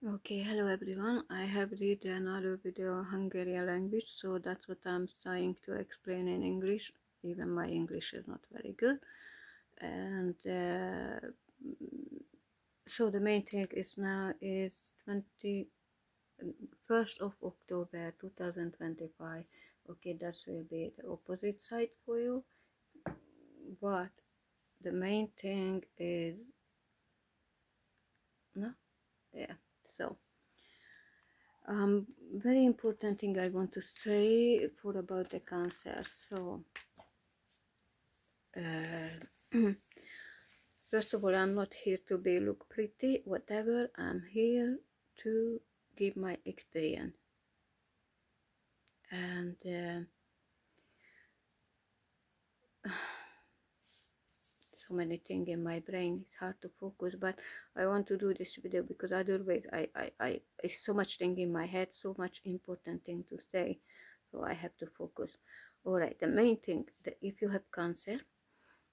Okay, hello everyone. I have read another video on Hungarian language, so that's what I'm trying to explain in English. Even my English is not very good. And so the main thing is now is 21st of October 2025. Okay, that will be the opposite side for you. But the main thing is no, yeah. So very important thing I want to say for about the cancer. So first of all, I'm not here to be look pretty, whatever. I'm here to give my experience. And so many things in my brain, it's hard to focus, but I want to do this video because otherwise I it's so much thing in my head, so much important thing to say, so I have to focus. All right, the main thing that if you have cancer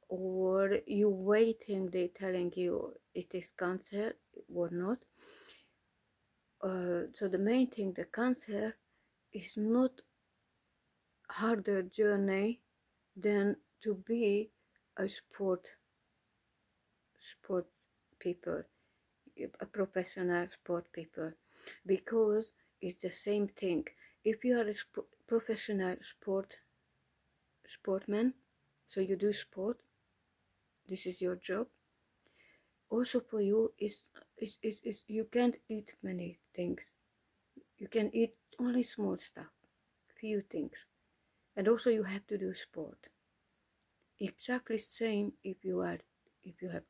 or you waiting, they telling you it is cancer or not. So the main thing, the cancer is not harder journey than to be a sport people, a professional sport people, because it's the same thing. If you are a professional sportman, so you do sport, this is your job. Also for you is you can't eat many things. You can eat only small stuff, few things. And also you have to do sport. Exactly same if you have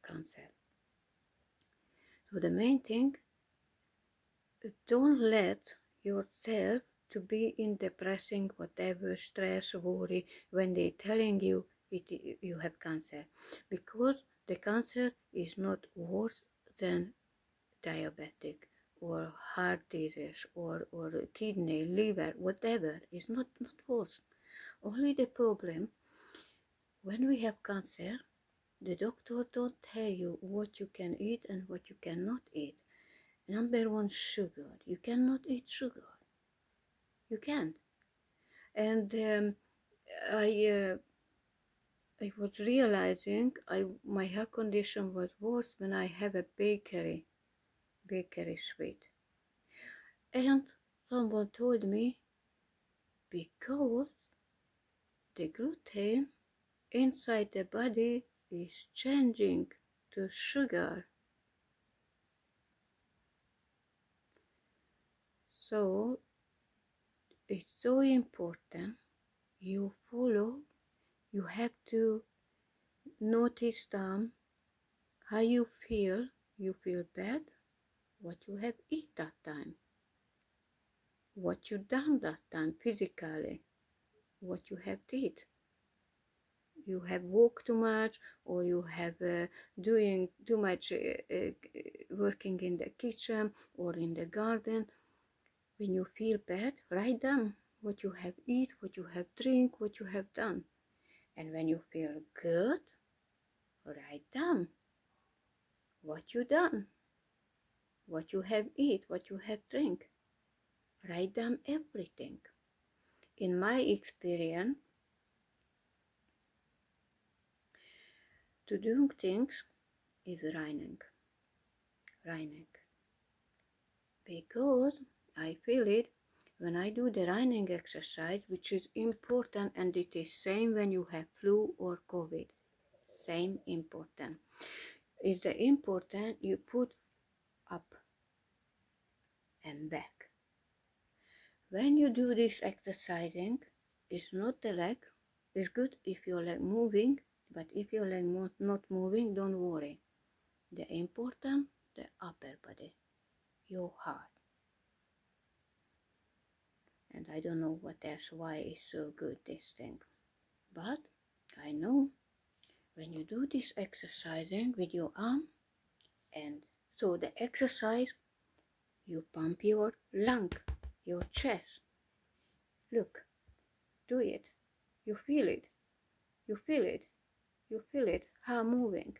cancer. So the main thing, don't let yourself to be in depressing whatever stress, worry when they telling you you have cancer, because the cancer is not worse than diabetic or heart disease or kidney, liver, whatever, is not worse. Only the problem, when we have cancer, the doctor don't tell you what you can eat and what you cannot eat. Number one, sugar. You cannot eat sugar. You can't. And I was realizing my heart condition was worse when I have a bakery sweet. And someone told me, because the gluten inside the body is changing to sugar. So it's so important you follow, you have to notice them, how you feel bad, what you have eat that time, what you done that time physically, what you have did. You have walked too much, or you have doing too much working in the kitchen or in the garden. When you feel bad, write down what you have eat, what you have drink, what you have done. And when you feel good, write down what you done, what you have eat, what you have drink. Write down everything. In my experience, to do things is writing, because I feel it when I do the writing exercise, which is important, and it is same when you have flu or COVID, same important. Is the important you put up and back. When you do this exercising, it's not the leg. It's good if your leg moving, but if your leg not moving, don't worry. The important, the upper body, your heart. And I don't know what else, why it's so good, this thing. But I know when you do this exercising with your arm, and so the exercise, you pump your lung, your chest. Look, do it. You feel it. You feel it. You feel it, how moving.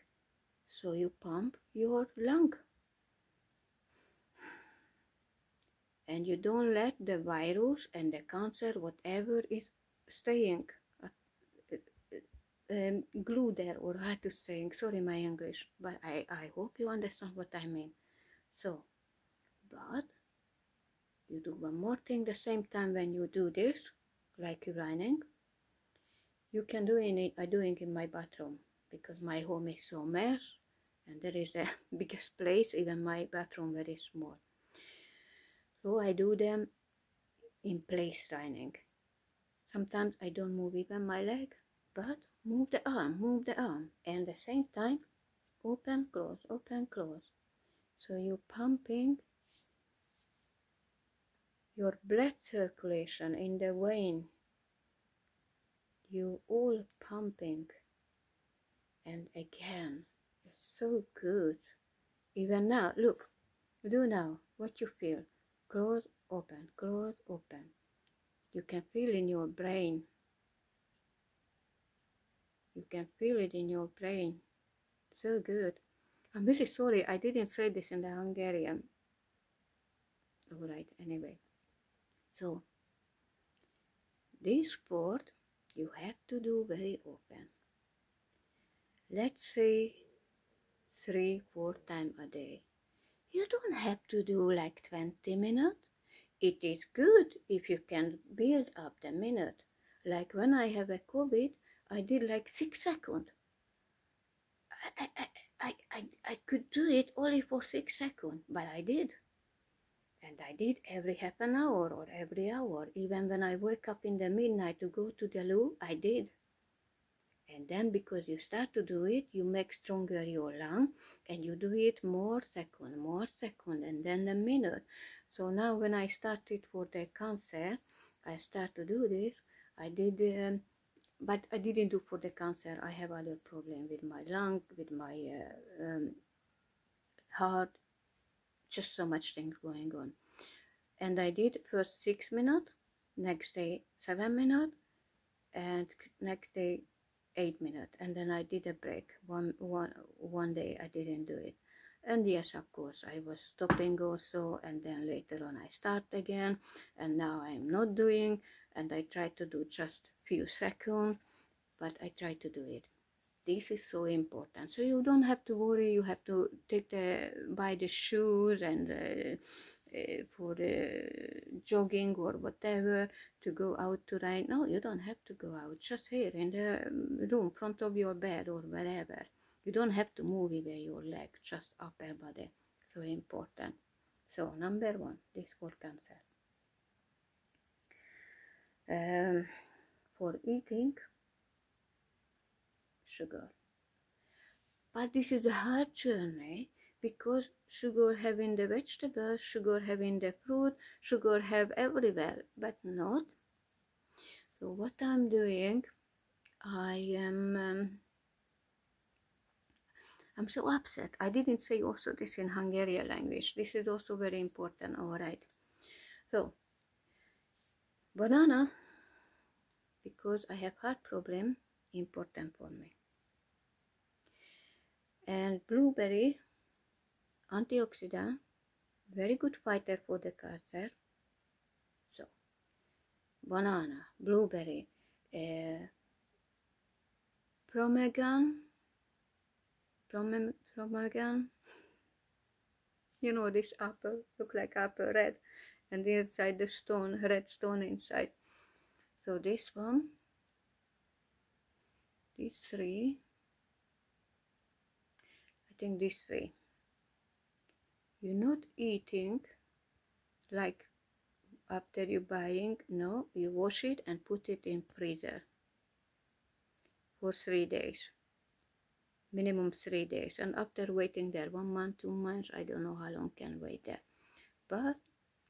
So you pump your lung. and you don't let the virus and the cancer, whatever is staying glued there, or how to say, sorry my English, but I hope you understand what I mean. So, but you do one more thing the same time when you do this, like you're running. You can do it, I doing in my bathroom, because my home is so mess, and there is the biggest place, even my bathroom very small. So I do them in place running. Sometimes I don't move even my leg, but move the arm, and at the same time, open, close, open, close. So you're pumping your blood circulation in the vein. You all pumping, and again, it's so good. Even now, look, do now what you feel. Close, open, close, open. You can feel in your brain. You can feel it in your brain. So good. I'm really sorry I didn't say this in the Hungarian. Alright, anyway. So, this sport you have to do very often. Let's say 3-4 times a day. You don't have to do like 20 minutes. It is good if you can build up the minute. Like when I have a COVID, I did like 6 seconds. I could do it only for 6 seconds, but I did. And I did every half an hour or every hour. Even when I wake up in the midnight to go to the loo, I did. And then because you start to do it, you make stronger your lung, and you do it more second, and then the minute. So now when I started for the cancer, I start to do this. I did, but I didn't do for the cancer. I have other problem with my lung, with my heart, just so much things going on. And I did first 6 minutes, next day 7 minutes, and next day 8 minutes, and then I did a break. One day I didn't do it, and yes, of course I was stopping also, and then later on I start again, and now I'm not doing, and I try to do just few seconds, but I try to do it. This is so important, so you don't have to worry you have to buy the shoes and for jogging or whatever to go out to ride. No, you don't have to go out, just here in the room, front of your bed or wherever. You don't have to move even your leg, just upper body. So important. So number 1, this for cancer. For eating, sugar. But this is a hard journey, because sugar have in the vegetables, sugar have in the fruit, sugar have everywhere, but not. So what I'm doing, I'm so upset. I didn't say also this in Hungarian language. This is also very important, all right. So, banana, because I have heart problem, important for me. And blueberry, antioxidant, very good fighter for the cancer. So, banana, blueberry, ptarmigan, you know, this apple, look like apple, red, and inside the stone, red stone inside. So this one, these 3, I think these 3. You're not eating like after you buying, no, you wash it and put it in freezer for 3 days, minimum 3 days, and after waiting there 1 month, 2 months, I don't know how long can wait there. But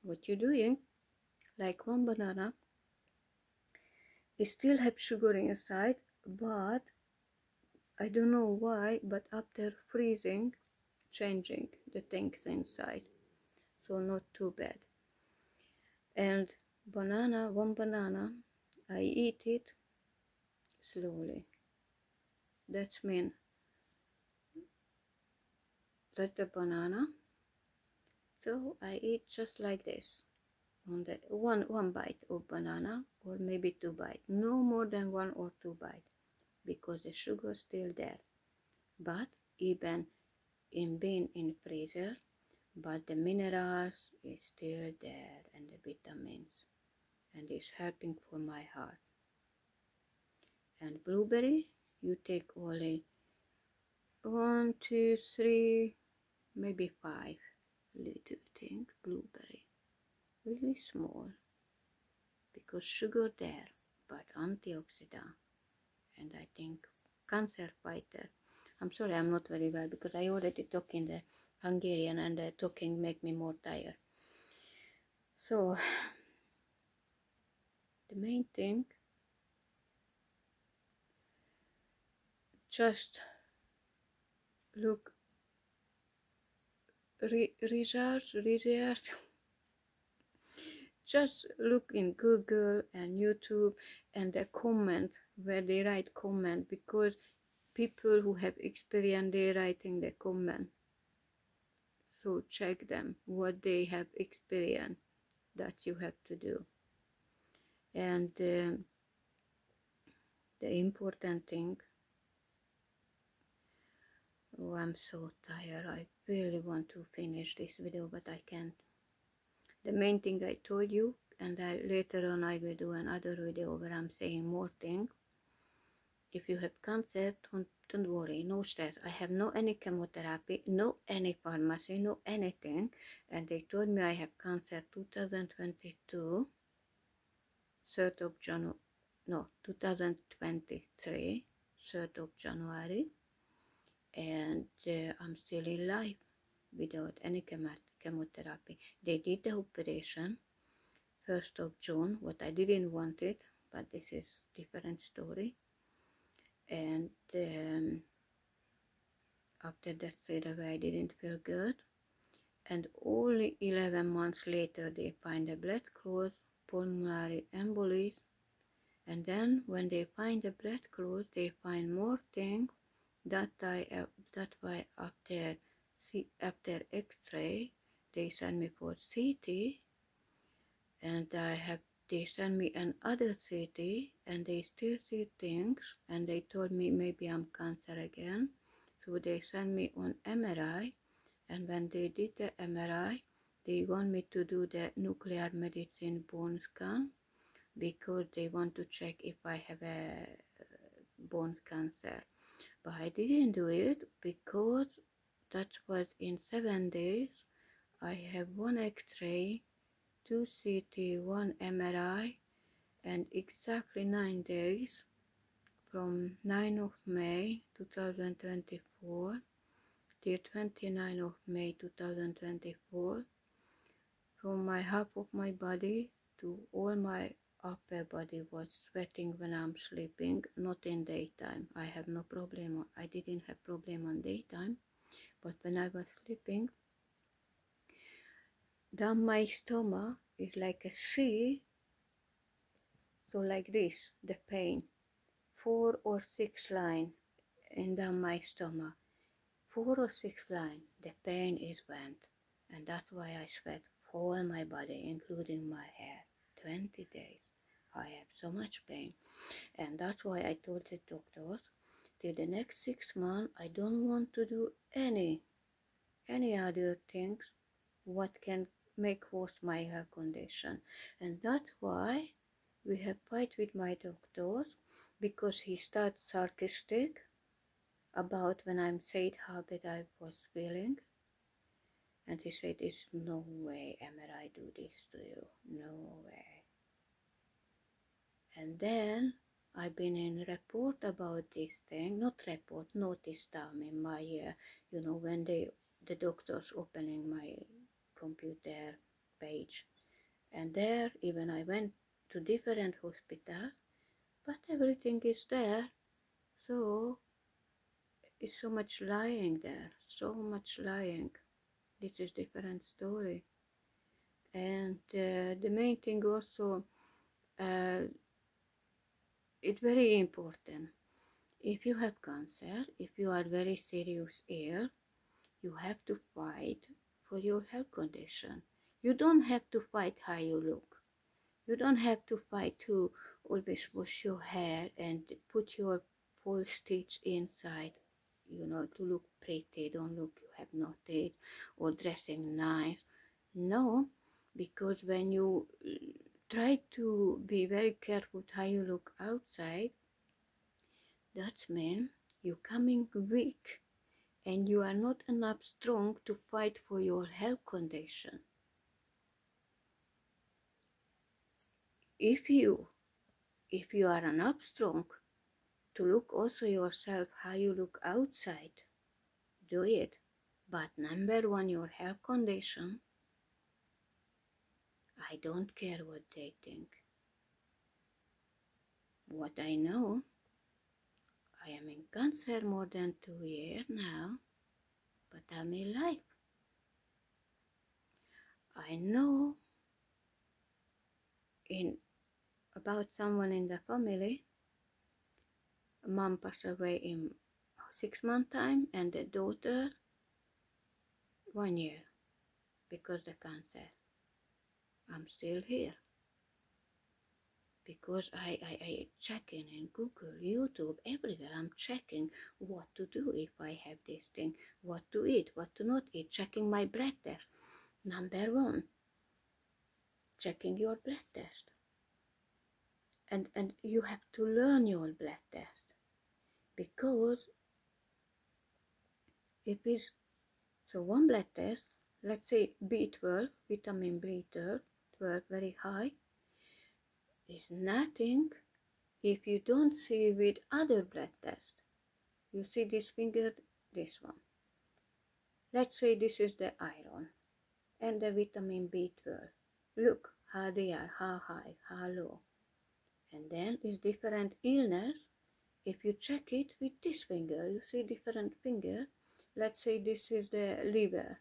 what you're doing, like one banana, it still have sugar inside, but I don't know why, but after freezing, changing the things inside, so not too bad. And banana, one banana, I eat it slowly. That's mean that's the banana. So I eat just like this. on the one bite of banana, or maybe 2 bites, no more than 1 or 2 bites, because the sugar is still there. But even in being in freezer, but the minerals is still there, and the vitamins, and it's helping for my heart. And blueberry, you take only 1, 2, 3, maybe 5 little things blueberry, really small, because sugar there, but antioxidant, and I think cancer fighter. I'm sorry, I'm not very well because I already talk in the Hungarian, and the talking make me more tired. So the main thing, just look, research, just look in Google and YouTube and the comment where they write comment, because people who have experience, they writing the comment. So check them, what they have experienced that you have to do. And the important thing, oh, I'm so tired, I really want to finish this video, but I can't. The main thing I told you, and later on I will do another video where I'm saying more things. If you have cancer, don't worry, no stress. I have no any chemotherapy, no any pharmacy, no anything. And they told me I have cancer 2022, 3rd of January, no, 2023, 3rd of January. And I'm still alive without any chemotherapy. They did the operation 1st of June, what I didn't want it, but this is different story. And after that straight away I didn't feel good, and only 11 months later they find a blood clot, pulmonary embolism, and then when they find the blood clot they find more things that why after X-ray they send me for CT, and they send me another CT, and they still see things, and they told me maybe I'm cancer again. So they sent me on MRI, and when they did the MRI, they want me to do the nuclear medicine bone scan, because they want to check if I have a bone cancer. But I didn't do it because that was in 7 days. I have 1 X-ray, 2 CT, 1 MRI, and exactly 9 days, from 9 of May 2024 till 29 of May 2024, from my half of my body to all my upper body was sweating when I'm sleeping, not in daytime. I have no problem, I didn't have problem on daytime, but when I was sleeping, down my stomach is like a C, so like this, the pain, 4 or 6 line in down my stomach, 4 or 6 line, the pain is went, and that's why I sweat all my body, including my hair, 20 days. I have so much pain, and that's why I told the doctors, till the next 6 months, I don't want to do any other things what can make worse my health condition. And that's why we have fight with my doctors, because he starts sarcastic about when I'm said how bad I was feeling, and he said, "It's no way, Emma, I do this to you, no way." And then I've been in report about this thing, not report, notice down in my, when the doctors opening my computer page, and there even I went to different hospital, but everything is there. So it's so much lying there, so much lying. This is different story. And the main thing also, it's very important. If you have cancer, if you are very serious ill, you have to fight for your health condition. You don't have to fight how you look. You don't have to fight to always wash your hair and put your full stitch inside, you know, to look pretty. Don't look you have no teeth, or dressing nice. No, because when you try to be very careful how you look outside, that means you're coming weak and you are not enough strong to fight for your health condition. If you are enough strong to look also yourself how you look outside, do it. But number one, your health condition, I don't care what they think. What I know, I am in cancer more than 2 years now, but I'm alive. I know about someone in the family. Mom passed away in 6 months time, and the daughter 1 year because the cancer. I'm still here because I checking in Google, YouTube, everywhere. I'm checking what to do if I have this thing, what to eat, what to not eat, checking my blood test. Number one, checking your blood test. And you have to learn your blood test, because if it's so one blood test, let's say B12, vitamin B12, very high, is nothing if you don't see with other blood tests. You see this finger, this one. Let's say this is the iron and the vitamin B12. Look how they are, how high, how low. And then is different illness. If you check it with this finger, you see different finger. Let's say this is the liver,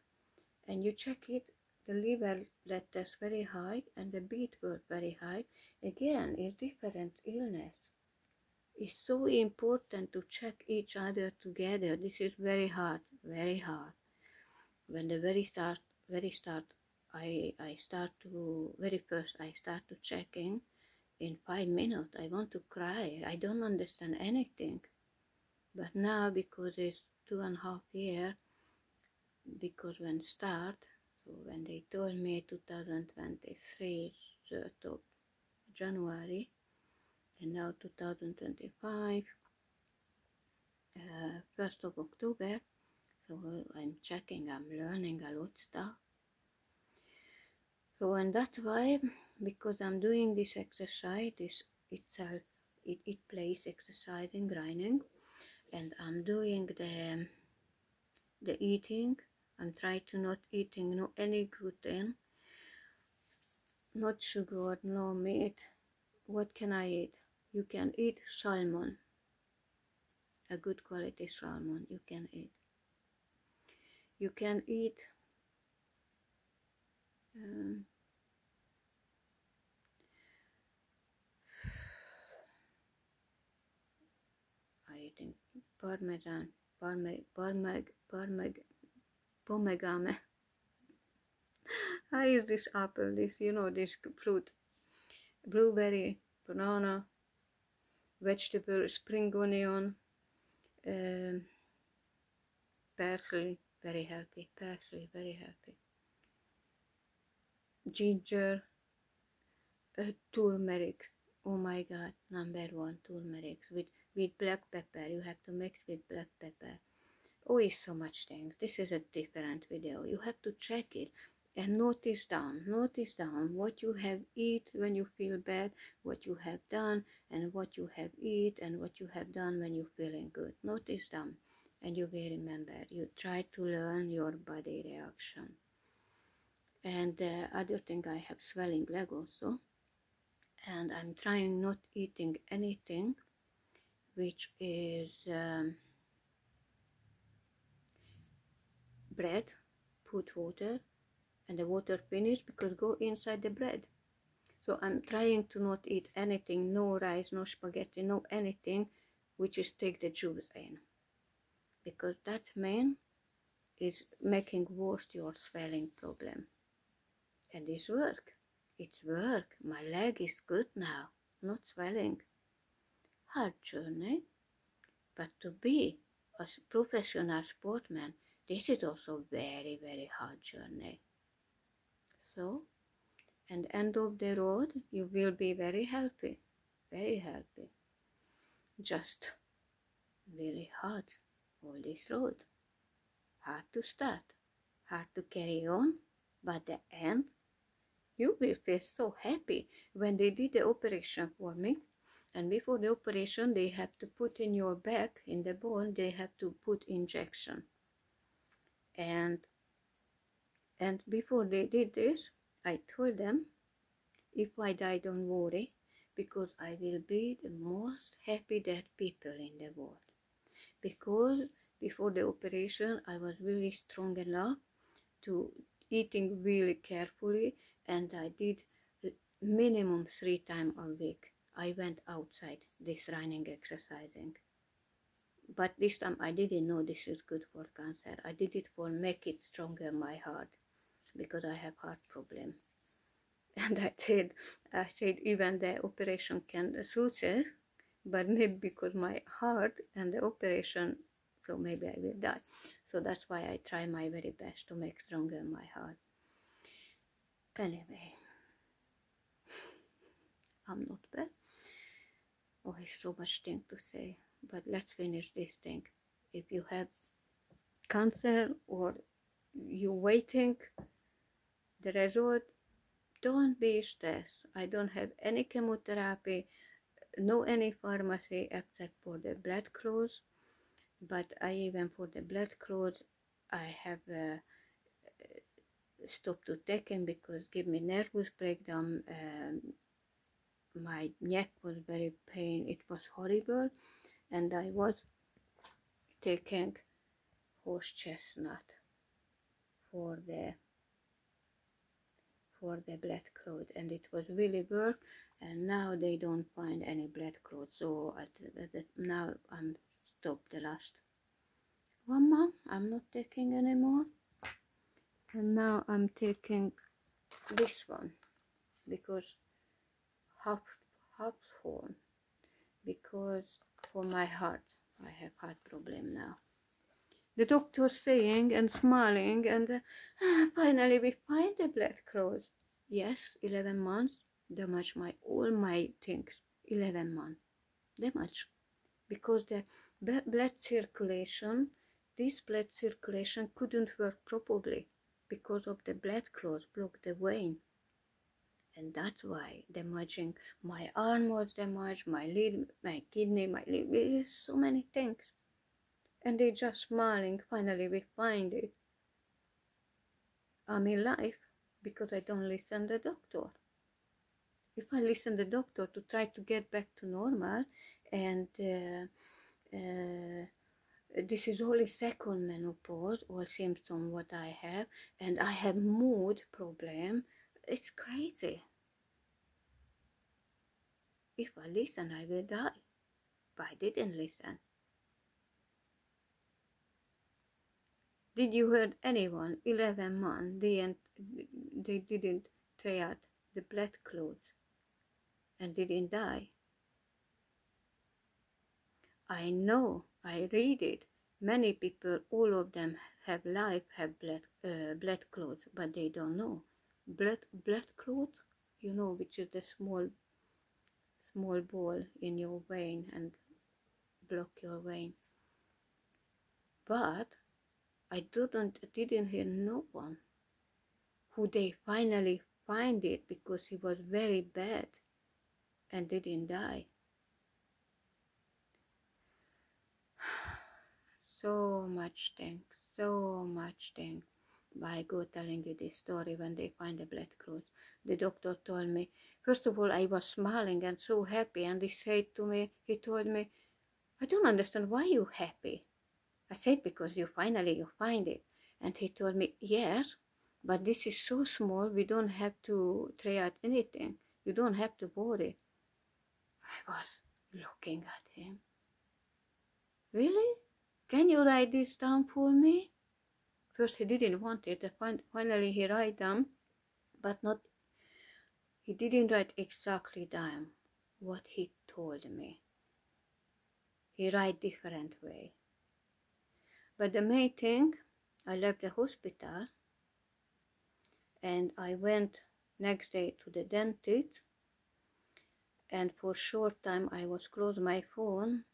and you check it, the liver blood test very high and the B12 very high. Again, is different illness. It's so important to check each other together. This is very hard, very hard. When the very start, I start to, very first I start to checking. In 5 minutes, I want to cry. I don't understand anything. But now, because it's 2.5 years, because when start, so when they told me 2023, 3rd of January, and now 2025, 1st of October, so I'm checking, I'm learning a lot of stuff. So, and that's why, because I'm doing this exercise, this itself, it plays exercise and grinding, and I'm doing the eating. I'm trying to not eating no any gluten, not sugar, no meat. What can I eat? You can eat salmon, a good quality salmon you can eat. You can eat I think pomegame. How is this apple? This, you know, this fruit, blueberry, banana, vegetable, spring onion, parsley, very healthy. Parsley, very healthy. Ginger, turmeric. Oh my God, number one, turmeric with black pepper. You have to mix with black pepper. Oh, it's so much things. This is a different video. You have to check it and notice down what you have eat when you feel bad, what you have done, and what you have eat, and what you have done when you're feeling good. Notice down, and you will remember. You try to learn your body reaction. And the other thing, I have swelling leg also, and I'm trying not eating anything which is bread, put water, and the water finish, because go inside the bread. So I'm trying to not eat anything, no rice, no spaghetti, no anything which is take the juice in, because that's main is making worse your swelling problem. And it's work. It's work. My leg is good now, not swelling. Hard journey, but to be a professional sportsman, this is also very, very hard journey. So, and end of the road, you will be very happy, very happy. Just very hard, all this road. Hard to start, hard to carry on, but the end, you will feel so happy. When they did the operation for me, and before the operation, they have to put in your back, in the bone, they have to put injection. And before they did this, I told them, if I die, don't worry, because I will be the most happy dead people in the world. Because before the operation, I was really strong enough to eating really carefully, and I did minimum 3 times a week. I went outside this running exercising. But this time I didn't know this is good for cancer. I did it for make it stronger my heart, because I have heart problem. And I said even the operation can success, but maybe because my heart and the operation, so maybe I will die. So that's why I try my very best to make stronger my heart. Anyway, I'm not bad. Oh, there's so much thing to say, but let's finish this thing. If you have cancer or you waiting the result, don't be stressed. I don't have any chemotherapy, no any pharmacy except for the blood clots. But I even for the blood clots, I have stopped to taking because give me nervous breakdown. My neck was very pain. It was horrible, and I was taking horse chestnut for the blood clot, and it was really work. And now they don't find any blood clot, so now I'm stopped the last 1 month. I'm not taking anymore, and now I'm taking this one because half horn, because for my heart, I have heart problem now. The doctor saying and smiling, and finally we find the blood clots. Yes, 11 months, damage all my things. 11 months, damage, because the blood circulation, this blood circulation couldn't work properly because of the blood clots block the vein. And that's why damaging my arm was damaged, my leg, my kidney, my liver, so many things. And they just smiling, finally we find it. I'm in life because I don't listen to the doctor. If I listen to the doctor to try to get back to normal, and this is only second menopause, all symptoms what I have, and I have mood problem, it's crazy. If I listen, I will die. But I didn't listen. Did you heard anyone 11 months they didn't try out the blood clots and didn't die? I know, I read it. Many people, all of them have blood clots, but they don't know. Blood clots, you know, which is the small ball in your vein and block your vein. But I didn't hear no one who they finally find it because he was very bad and didn't die. So much thanks by God telling you this story when they find the blood clots. The doctor told me, first of all, I was smiling and so happy, and he told me, I don't understand why you happy. I said, because you find it. And he told me, yes, but this is so small, we don't have to try out anything. You don't have to worry. I was looking at him. Really? Can you write this down for me? First he didn't want it. Finally he write down, but not, he didn't write exactly down what he told me. He write different way. But the main thing, I left the hospital and I went next day to the dentist, and for short time I was close my phone.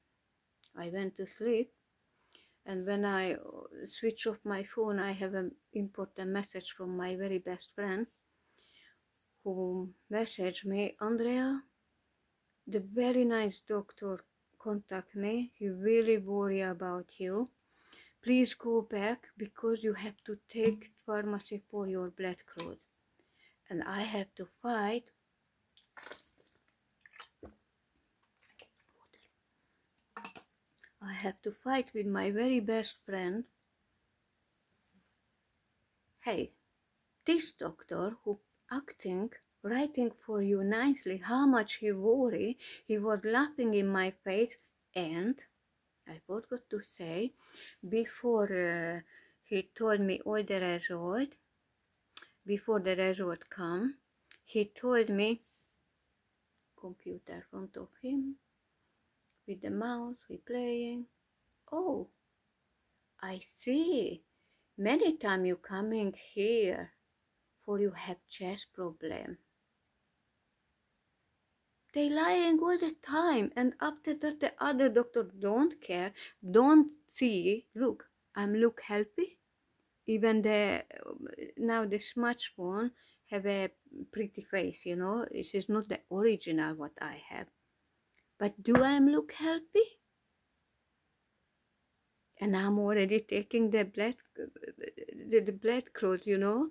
I went to sleep, and when I switch off my phone, I have an important message from my very best friend who messaged me, Andrea, the very nice doctor contact me. He really worry about you. Please go back because you have to take pharmacy for your blood clot. And I have to fight. I have to fight with my very best friend. Hey, this doctor who acting, writing for you nicely how much he worry, he was laughing in my face, and I forgot to say, before he told me all the result, before the result come, he told me, computer in front of him, with the mouse, we playing. Oh, I see. Many time you coming here for you have chest problem. They lying all the time, and after that the other doctor don't care, don't see. Look, I'm look healthy. Even the now the smartphone have a pretty face, you know. This is not the original what I have. But do I look healthy? And I'm already taking the blood clot, you know.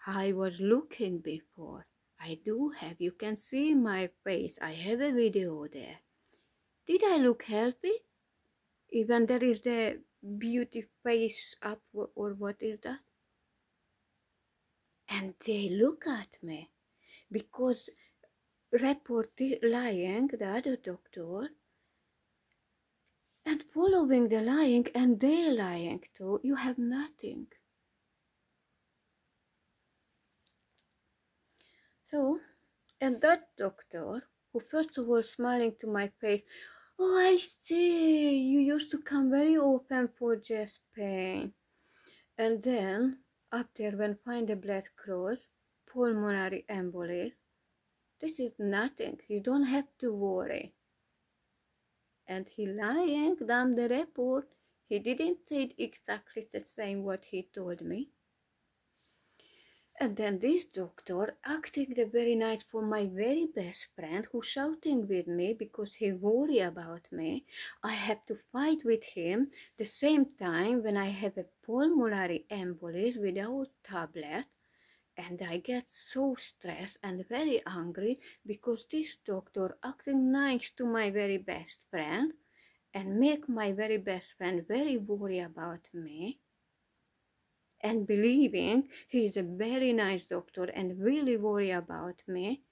I was looking before. I do have, you can see my face. I have a video there. Did I look healthy? Even there is the beauty face up, or what is that? And they look at me because report lying, the other doctor, and following the lying, and they lying too. You have nothing. So, and that doctor, who first of all smiling to my face, oh, I see, you used to come very open for chest pain. And then, after when find the blood clot, pulmonary embolism, this is nothing, you don't have to worry. And he lying down the report, he didn't say exactly the same what he told me. And then this doctor acting the very night for my very best friend who shouting with me because he worry about me. I have to fight with him the same time when I have a pulmonary embolism without tablet, and I get so stressed and very angry because this doctor acting nice to my very best friend and make my very best friend very worry about me, and believing he is a very nice doctor and really worry about me.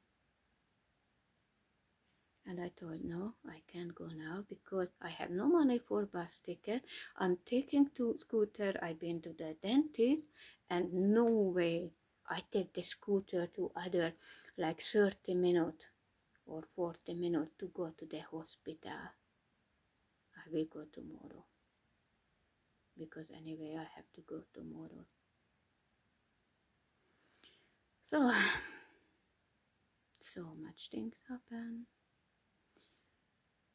And I told, no, I can't go now because I have no money for bus ticket. I'm taking to scooter. I've been to the dentist, and no way I take the scooter to other like 30 minutes or 40 minutes to go to the hospital. I will go tomorrow because anyway I have to go tomorrow. So much things happen.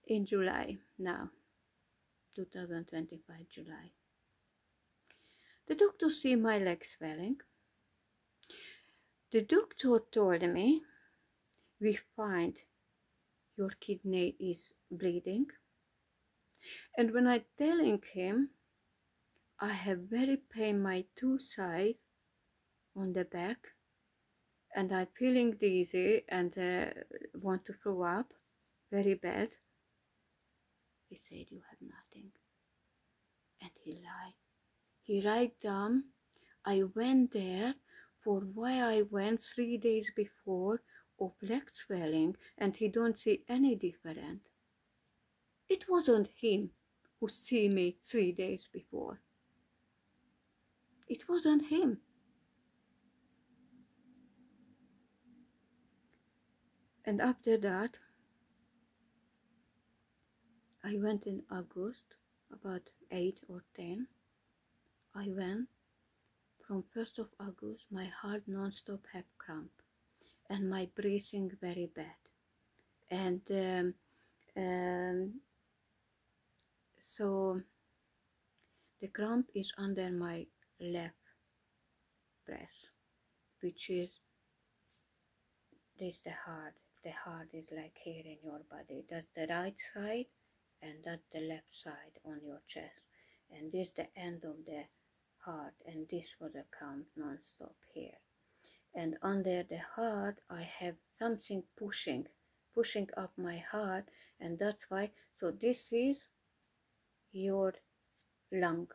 In July, now, 2025 July, the doctor see my leg swelling. The doctor told me, we find your kidney is bleeding. And when I telling him, I have very pain my two sides on the back, and I'm feeling dizzy and want to throw up very bad. He said, you have nothing. And he lied. He write down, I went there for why I went 3 days before of leg swelling, and he don't see any different. It wasn't him who see me 3 days before. It wasn't him. And after that, I went in August, about 8 or 10. I went from 1st of August, my heart non-stop have cramp and my breathing very bad. And so the cramp is under my left breast, which is this the heart. The heart is like here in your body. That's the right side and that's the left side on your chest. And this the end of the heart, and this was a cramp non-stop here. And under the heart I have something pushing up my heart, and that's why. So this is your lung,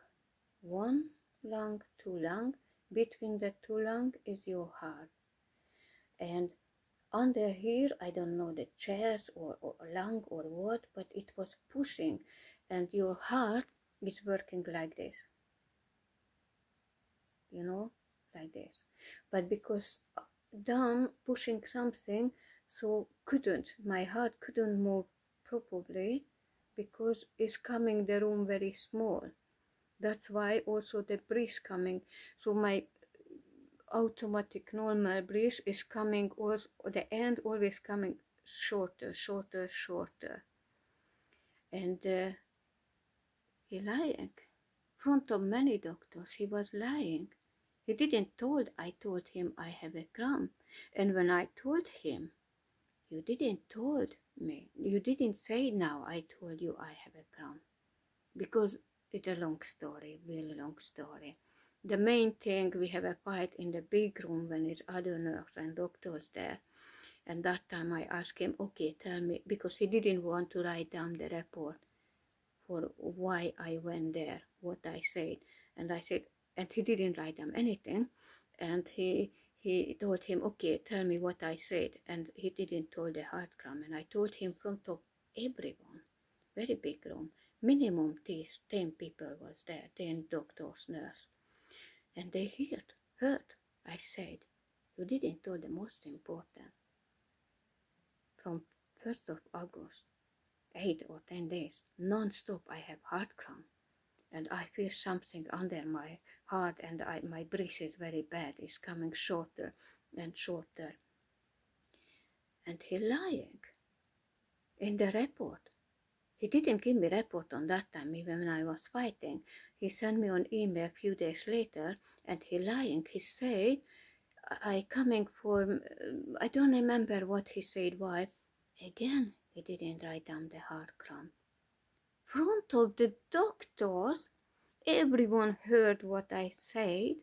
one lung, two lung. Between the two lung is your heart, and under here I don't know the chest or lung or what, but it was pushing, and your heart is working like this, you know, like this. But because dumb pushing something, so my heart couldn't move properly because it's coming the room very small. That's why also the breeze coming. So my automatic normal breeze is coming, also the end always coming shorter, shorter, shorter. And he lying. Front of many doctors, he was lying. He didn't told. I told him I have a cramp. And when I told him, you didn't told me. You didn't say now I told you I have a cramp. Because it's a long story, really long story. The main thing, we have a fight in the big room when it's other nurses and doctors there. And that time I asked him, okay, tell me, because he didn't want to write down the report for why I went there, what I said. And I said, and he didn't write down anything. And he told him, okay, tell me what I said. And he didn't tell the heart cramp. And I told him from top everyone, very big room, minimum 10 people was there, 10 doctors, nurse. And they heard. I said, you didn't tell the most important. From 1st of August, 8 or 10 days, non-stop I have heart cramp. And I feel something under my heart, and my breath is very bad. It's coming shorter and shorter. And he lying in the report. He didn't give me report on that time, even when I was fighting. He sent me an email a few days later, and he lying. He said, I coming for, I don't remember what he said, why. Again, he didn't write down the heart cramp. Front of the doctors, everyone heard what I said,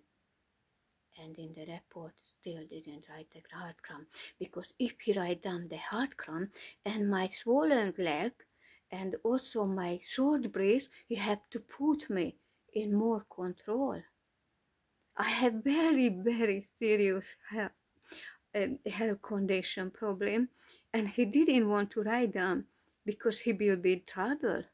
and in the report still didn't write the heart cramp. Because if he write down the heart cramp and my swollen leg and also my short breath, he have to put me in more control. I have very, very serious health condition problem, and he didn't want to write down because he will be in trouble.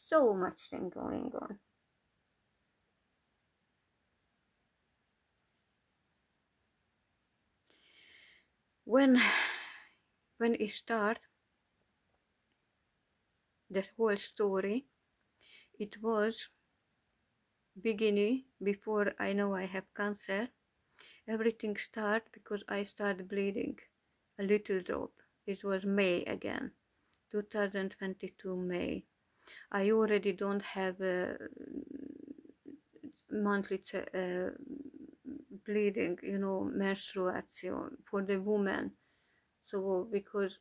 So much thing going on. When it start, this whole story, it was beginning before I know I have cancer. Everything start because I started bleeding, a little drop. It was May again, 2022 May. I already don't have a monthly bleeding, you know, menstruation for the woman. So because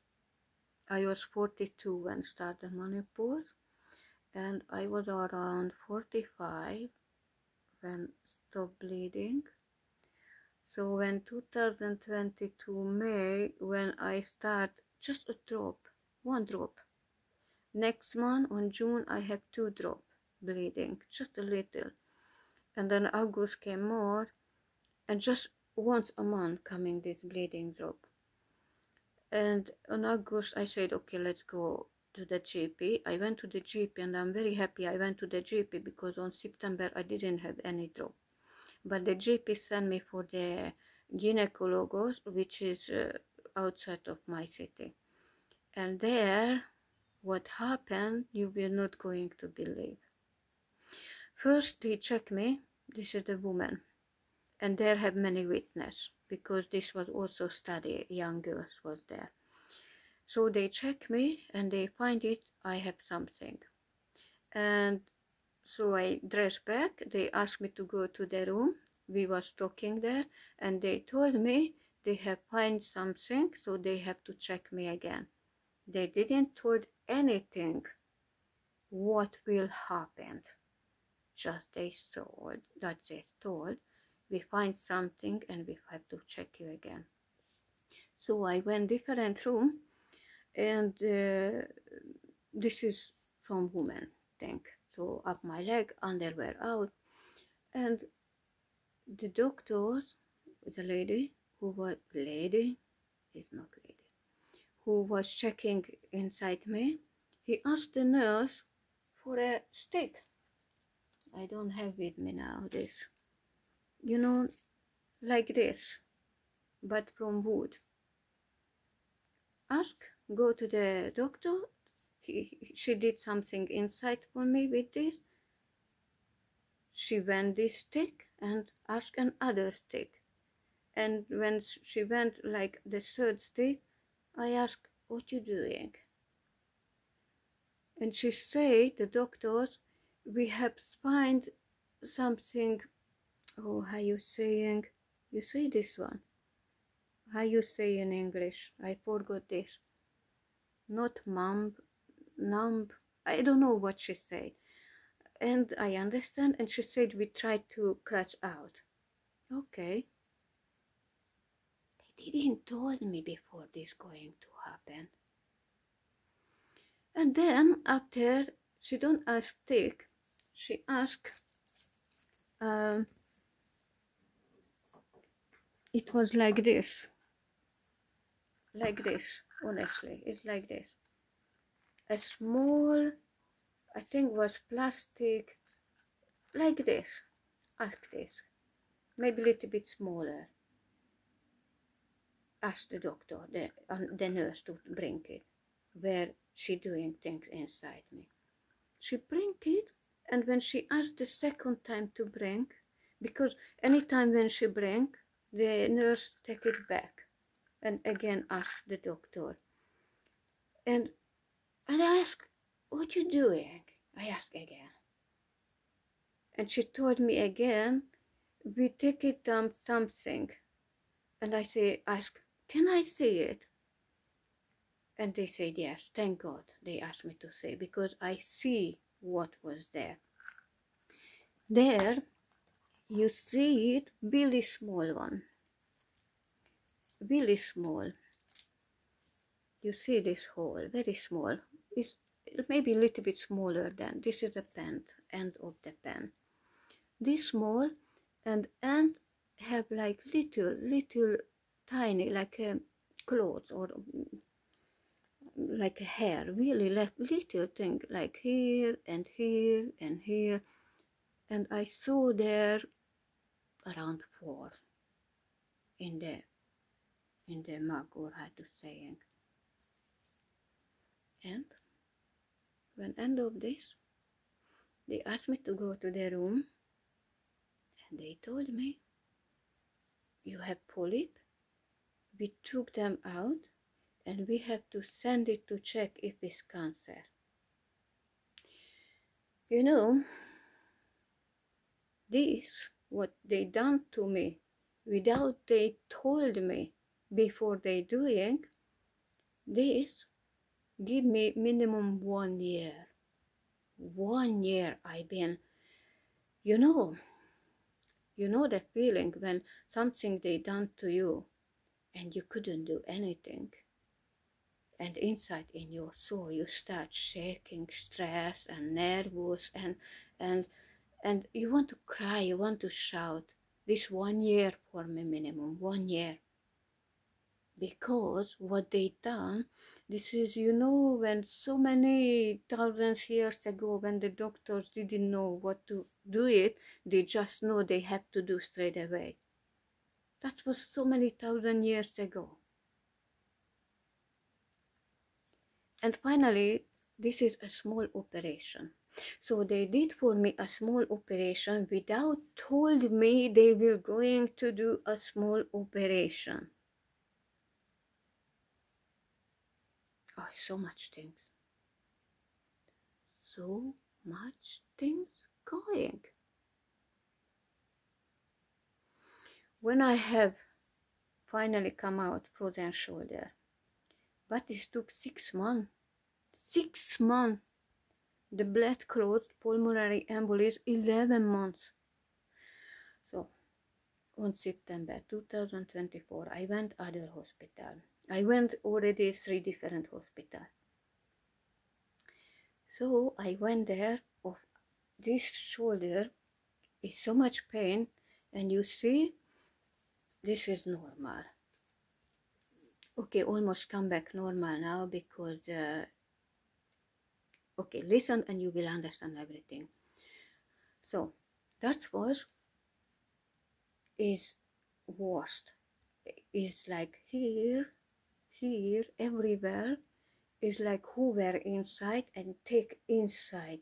I was 42 when started menopause, and I was around 45 when stopped bleeding. So when 2022 May, when I start just a drop, one drop. Next month on June I have 2 drop bleeding, just a little. And then August came more, and just once a month coming this bleeding drop. And on August I said, okay, let's go to the GP. I went to the GP, and I'm very happy I went to the GP because on September I didn't have any drop. but the GP sent me for the gynecologist, which is outside of my city. And there, what happened, you will not going to believe. First, they check me. This is the woman, and there have many witnesses, because this was also study. Young girls was there. So they check me, and they find it. I have something, and so I dress back. They asked me to go to the room. We was talking there, and they told me they have find something, so they have to check me again. They didn't told anything what will happen. Just they told that they told we find something and we have to check you again. So I went different room, and this is from woman thing. So up my leg, underwear out, and the doctor, the lady who was lady, is not lady, who was checking inside me, he asked the nurse for a stick. I don't have with me now this, you know, like this, but from wood. Ask, go to the doctor. She did something inside for me with this. She went this stick and asked another stick. And when she went like the third stick, I asked, what you doing? And she said, the doctors, we have find something, oh, how you saying, you say this one, how you say in English, I forgot this, not mum, numb, I don't know what she said. And I understand, and she said we tried to crash out. Okay. They didn't told me before this going to happen. And then after, she don't ask stick, she ask, it was like this, honestly, it's like this. A small, I think was plastic, like this, ask this, maybe a little bit smaller. Ask the doctor, the nurse to bring it, where she doing things inside me. She bring it, and when she asked the second time to bring, because anytime when she bring, the nurse take it back, and again ask the doctor. And I ask, what you doing? I ask again. And she told me again, we take it something. And I say, ask, can I see it? And they said, yes, thank God they asked me to say, because I see what was there. There, you see it, really small one. Really small. You see this hole, very small. It's maybe a little bit smaller than, this is the pen, end of the pen. This small, and have like little tiny, like a clothes or like a hair, really like little thing, like here and here and here. And I saw there around 4 in the mug, or how to saying. And when end of this, they asked me to go to the room, and they told me, you have polyp, we took them out, and we have to send it to check if it's cancer. You know, this, what they done to me, without they told me before they doing, this give me minimum 1 year. 1 year I've been, you know the feeling when something they done to you and you couldn't do anything. And inside in your soul, you start shaking, stress and nervous, and you want to cry, you want to shout. This 1 year for me minimum, 1 year. because what they done, this is, you know, when so many thousands years ago, when the doctors didn't know what to do it, they just know they have to do straight away. That was so many thousand years ago. And finally, this is a small operation. So they did for me a small operation without told me they were going to do a small operation. Oh, so much things. So much things going. When I have finally come out frozen shoulder, but this took 6 months. 6 months. The blood clotted pulmonary embolism 11 months. So on September 2024, I went other hospital. I went already 3 different hospitals. So I went there. Of this shoulder is so much pain, and you see, this is normal. Okay, almost come back normal now because okay, listen and you will understand everything. So that was is worst. Is like here, everywhere is like hoover inside and take inside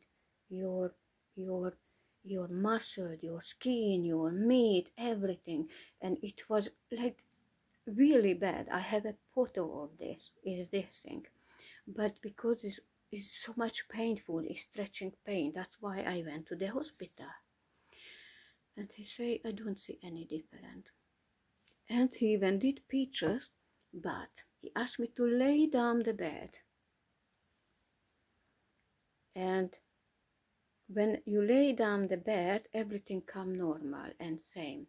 your your muscle, your skin, your meat, everything, and it was like really bad. I have a photo of this. Is this thing, but because it's so much painful, it's stretching pain. That's why I went to the hospital, and he say I don't see any different. And he even did pictures, but he asked me to lay down the bed. And when you lay down the bed, everything come normal and same.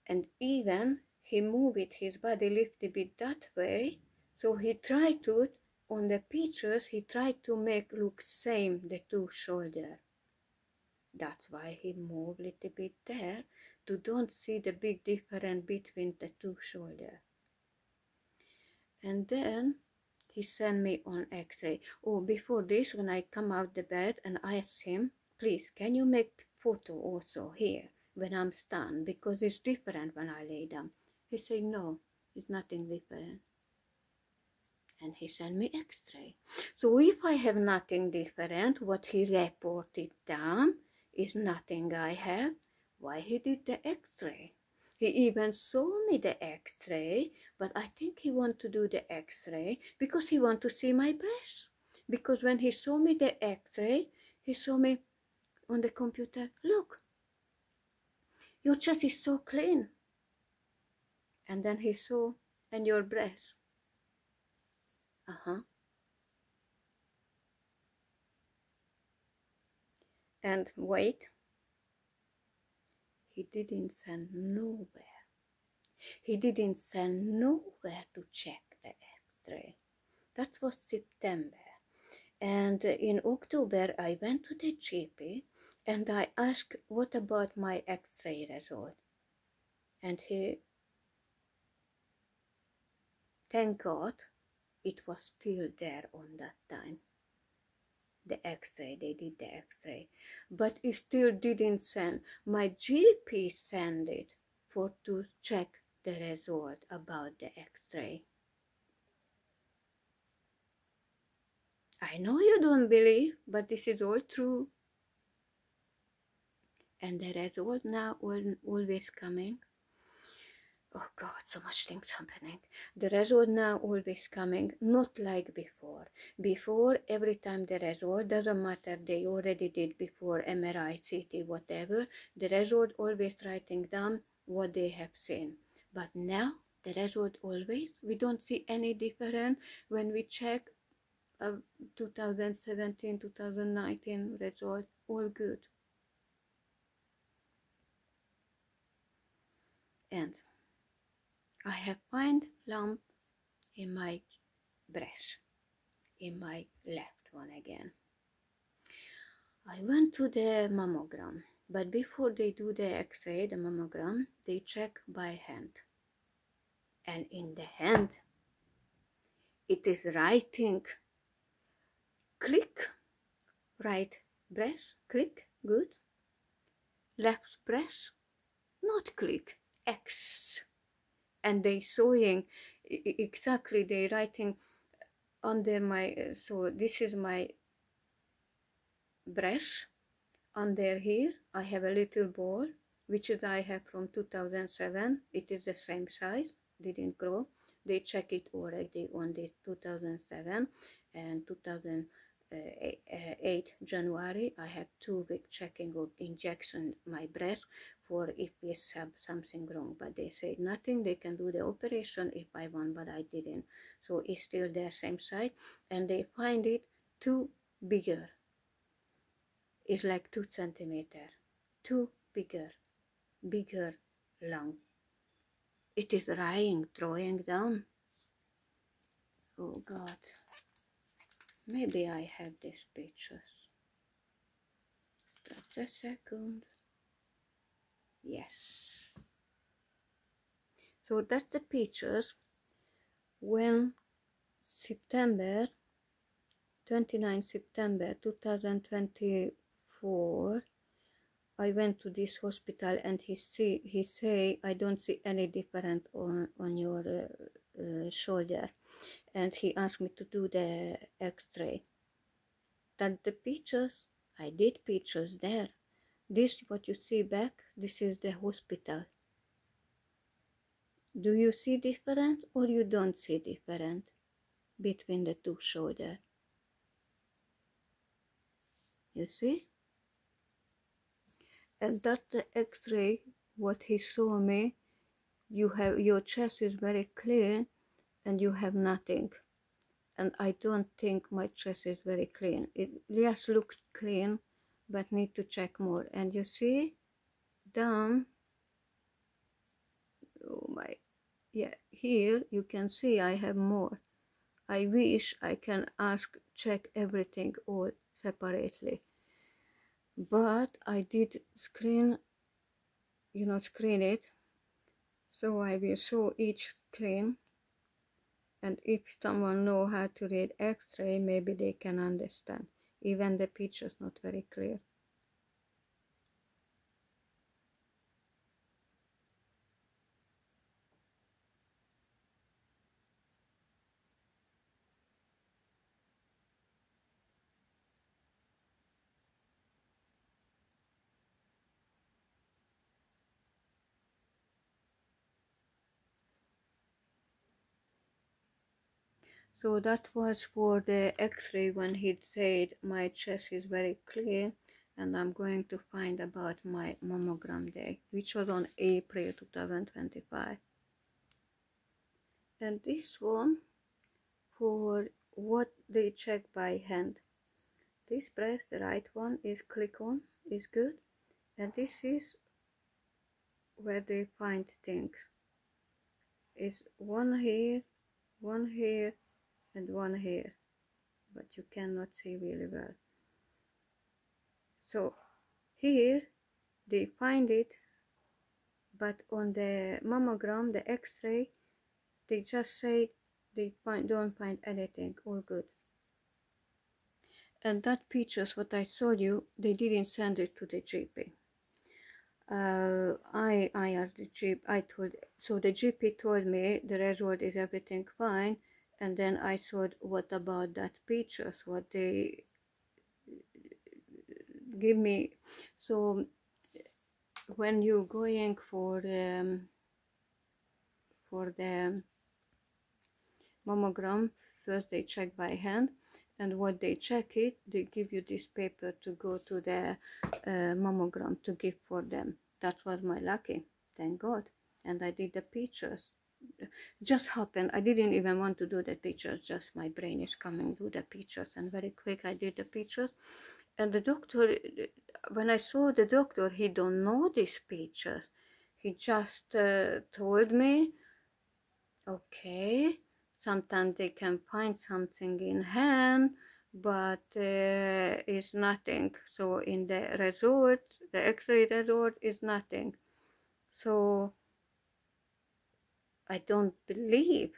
And even he moved his body a little bit that way. So he tried to, on the pictures, he tried to make look same the two shoulder. That's why he moved a little bit there to don't see the big difference between the two shoulder. And then he sent me on x-ray. Oh, before this, when I come out the bed and I asked him, please, can you make photo also here when I'm stunned? Because it's different when I lay down. He said, no, it's nothing different. And he sent me x-ray. So if I have nothing different, what he reported down is nothing I have, why he did the x-ray? He even saw me the x-ray, but I think he want to do the x-ray because he want to see my breast. Because when he saw me the x-ray, he saw me on the computer, look, your chest is so clean. And then he saw, and your breast. And wait, he didn't send nowhere. He didn't send nowhere to check the x-ray. That was September. And in October, I went to the GP and I asked, what about my x-ray result? And he, thank God, it was still there on that time. The x-ray, they did the x-ray. But it still didn't send. My GP sent it for to check the result about the x-ray. I know you don't believe, but this is all true. And the result now always coming. Oh God, so much things happening. The result now always coming, not like before. Before, every time the result, doesn't matter, they already did before MRI, CT, whatever, the result always writing down what they have seen. But now, the result always, we don't see any difference when we check 2017, 2019 result, all good. And I have found lump in my breast, in my left one again. I went to the mammogram, but before they do the x-ray, the mammogram, they check by hand. And in the hand, It is writing. Click. Right breath. Click. Good. Left breath. Not click. X. And they sewing exactly. They writing under my. So this is my brush. Under here I have a little ball, which is I have from 2007. It is the same size, didn't grow. They check it already on this 2007 and 2008 January. I have 2 week checking of injection my breast for if it's have something wrong, but they say nothing. They can do the operation if I want, but I didn't. So it's still the same size, and they find it too bigger. Is like 2 centimeters, too bigger long. It is drawing down. Oh God, maybe I have these pictures. Just a second. Yes. So that's the pictures when September 29 September 2024 I went to this hospital, and he say I don't see any different on your shoulder, and he asked me to do the x-ray. That the pictures, I did pictures there. This what you see back, this is the hospital. Do you see different or you don't see different between the two shoulders? You see? And that's the x-ray what he saw me. You have your chest is very clean and you have nothing. And I don't think my chest is very clean. It just looks clean, but need to check more. And you see down, oh my, yeah, here you can see I have more. I wish I can check everything all separately, but I did screen it, so I will show each screen, and if someone know how to read x-ray, maybe they can understand. Even the picture's not very clear. So that was for the x-ray when he said my chest is very clear, and I'm going to find about my mammogram day, which was on April 2025. And this one for what they check by hand. This breast, the right one, is click on, is good, and this is where they find things. Is one here, and one here, but you cannot see really well. So here they find it, but on the mammogram, the x-ray, they just say they don't find anything, all good. And that pictures what I showed you, they didn't send it to the GP. I asked the GP, so the GP told me the result is everything fine, and then I thought, what about that pictures, what they give me? So when you're going for the mammogram, first they check by hand, and what they check it, they give you this paper to go to the mammogram to give for them. That was my lucky, thank God. And I did the pictures. Just happened, I didn't even want to do the pictures, just my brain is coming to the pictures, and very quick I did the pictures. And the doctor, when I saw the doctor, he don't know these pictures. He just told me, okay, sometimes they can find something in hand, but it's nothing. So in the result, the x-ray result is nothing. So I don't believe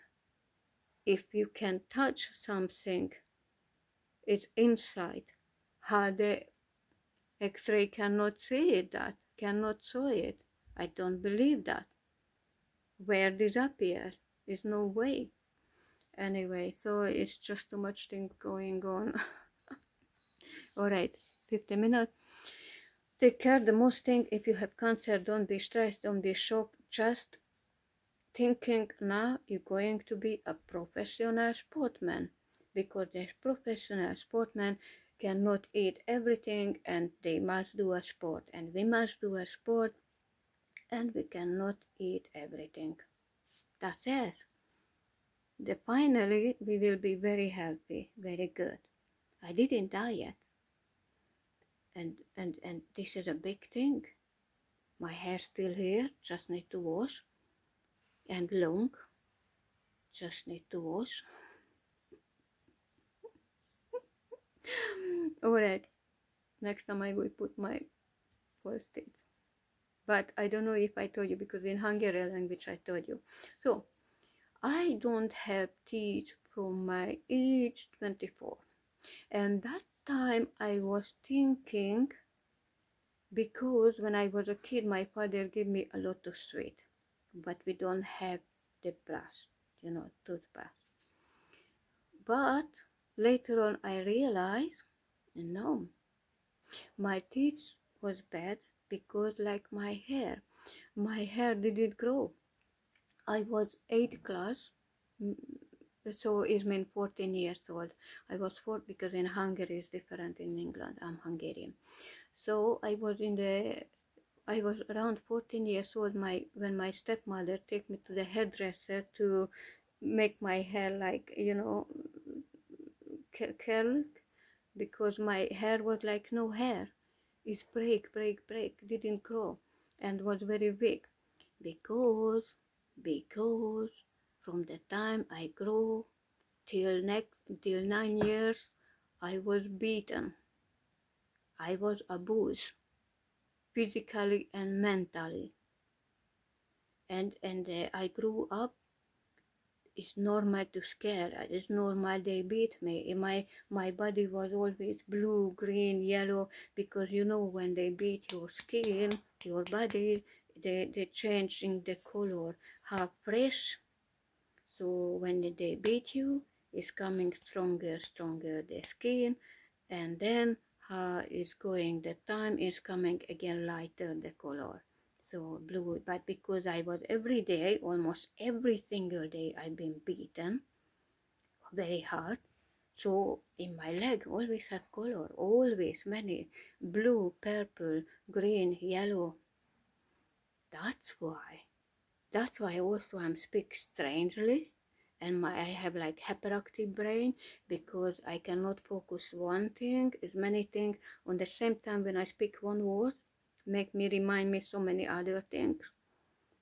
if you can touch something, it's inside. How the X-ray cannot see it, that cannot show it. I don't believe that. Where disappear? There's no way. Anyway, so it's just too much thing going on. All right, 50 minutes. Take care. The most thing, if you have cancer, don't be stressed, don't be shocked. Just thinking now you're going to be a professional sportsman, because the professional sportsmen cannot eat everything and they must do a sport, and we must do a sport and we cannot eat everything. That's it. Finally we will be very healthy, very good. I didn't die yet, and this is a big thing. My hair still here, just need to wash, and long, just need to wash. Alright, next time I will put my post-its. But I don't know if I told you, because in Hungarian language I told you. So, I don't have teeth from my age 24. And that time I was thinking, because when I was a kid, my father gave me a lot of sweet. But we don't have the brush, toothbrush. But later on I realized, no, my teeth was bad because like my hair didn't grow. I was 8th class, so it meant 14 years old. I was 4, because in Hungary is different in England. I'm Hungarian. So I was around 14 years old when my stepmother took me to the hairdresser to make my hair like, curl, because my hair was like no hair. It's break, didn't grow, and was very big, because from the time I grew till 9 years, I was beaten. I was abused, physically and mentally. And I grew up. It's normal to scare. It's normal they beat me. My body was always blue, green, yellow, because when they beat your skin, your body, they changing the color, how fresh. So when they beat you, it's coming stronger the skin, and then how is going, the time is coming again lighter the color. So blue. But because I was every day, almost every single day, I've been beaten very hard. So in my leg always have color, always many, blue, purple, green, yellow. That's why also I'm speak strangely, and I have like hyperactive brain, because I cannot focus one thing, as many things on the same time. When I speak one word, remind me so many other things,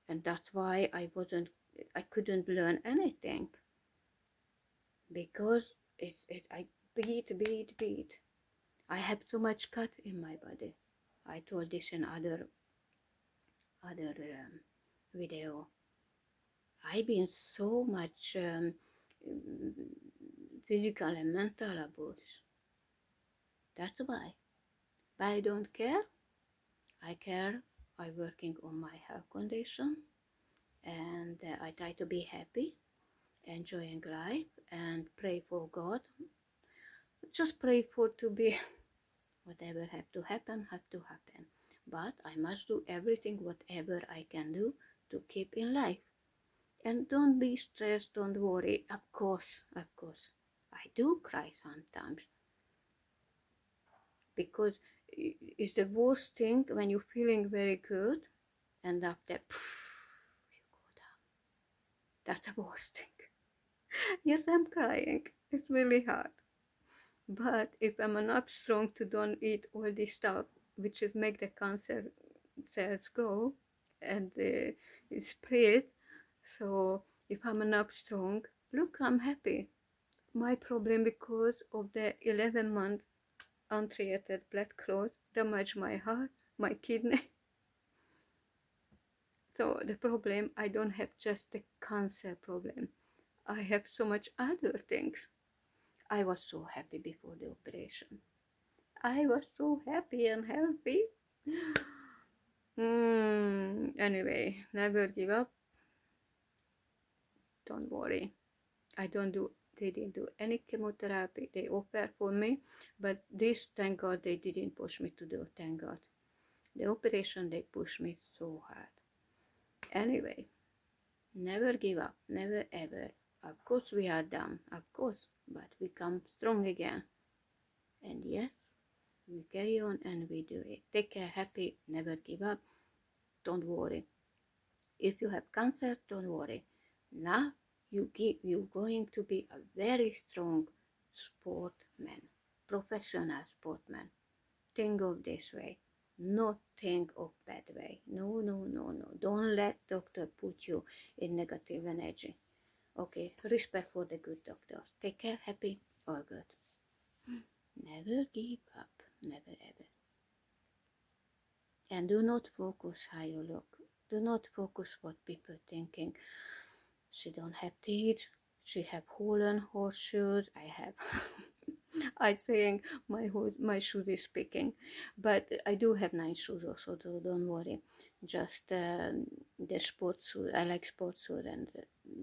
and that's why I couldn't learn anything, because I beat. I have too much cut in my body. I told this in other video. I've been so much physical and mental abuse. That's why. But I don't care. I care. I'm working on my health condition, and I try to be happy, enjoying life, and pray for God. Just pray for to be whatever have to happen. But I must do everything, whatever I can do, to keep in life. And don't be stressed, don't worry. Of course, I do cry sometimes, because it's the worst thing when you're feeling very good, and after, you go down. That's the worst thing. Yes, I'm crying. It's really hard. But if I'm enough strong to don't eat all this stuff, which is make the cancer cells grow and spread, so if I'm enough strong, look, I'm happy. My problem, because of the 11-month untreated blood clot, damaged my heart, my kidney. So the problem, I don't have just the cancer problem. I have so much other things. I was so happy before the operation. I was so happy and healthy. Anyway, never give up. Don't worry. I don't do, they didn't do any chemotherapy. They offered for me, but this, thank God, they didn't push me to do, thank God. The operation, they pushed me so hard. Anyway, never give up, never ever. Of course we are down, of course, but we come strong again. And yes, we carry on and we do it. Take care, happy, never give up. Don't worry. If you have cancer, don't worry. Now you're going to be a very strong sportman, professional sportman. Think of this way, not think of bad way. No, no, no, no. Don't let doctor put you in negative energy. Okay, respect for the good doctors. Take care, happy, all good. Never give up, never ever. And do not focus how you look. Do not focus what people thinking. She don't have teeth. She have hole in horseshoes. I have. I think my shoe is speaking, but I do have nice shoes also. So don't worry. Just the sports shoes. I like sports shoes, and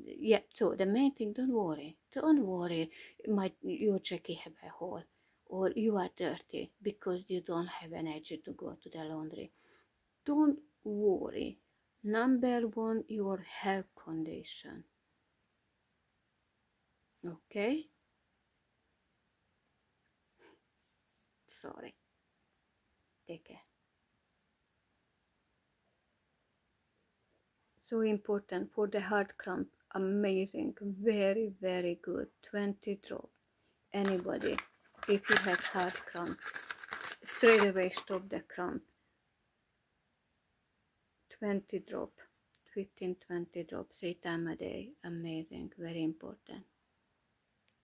yeah. So the main thing, don't worry. Don't worry. Your jacket have a hole, or you are dirty because you don't have energy to go to the laundry. Don't worry. Number one, your health condition. Okay? Sorry. Take care. So important for the heart cramp. Amazing. Very, very good. 20 drop. Anybody, if you have heart cramp, straight away stop the cramp. 20 drop. 15, 20 drops 3 times a day. Amazing. Very important.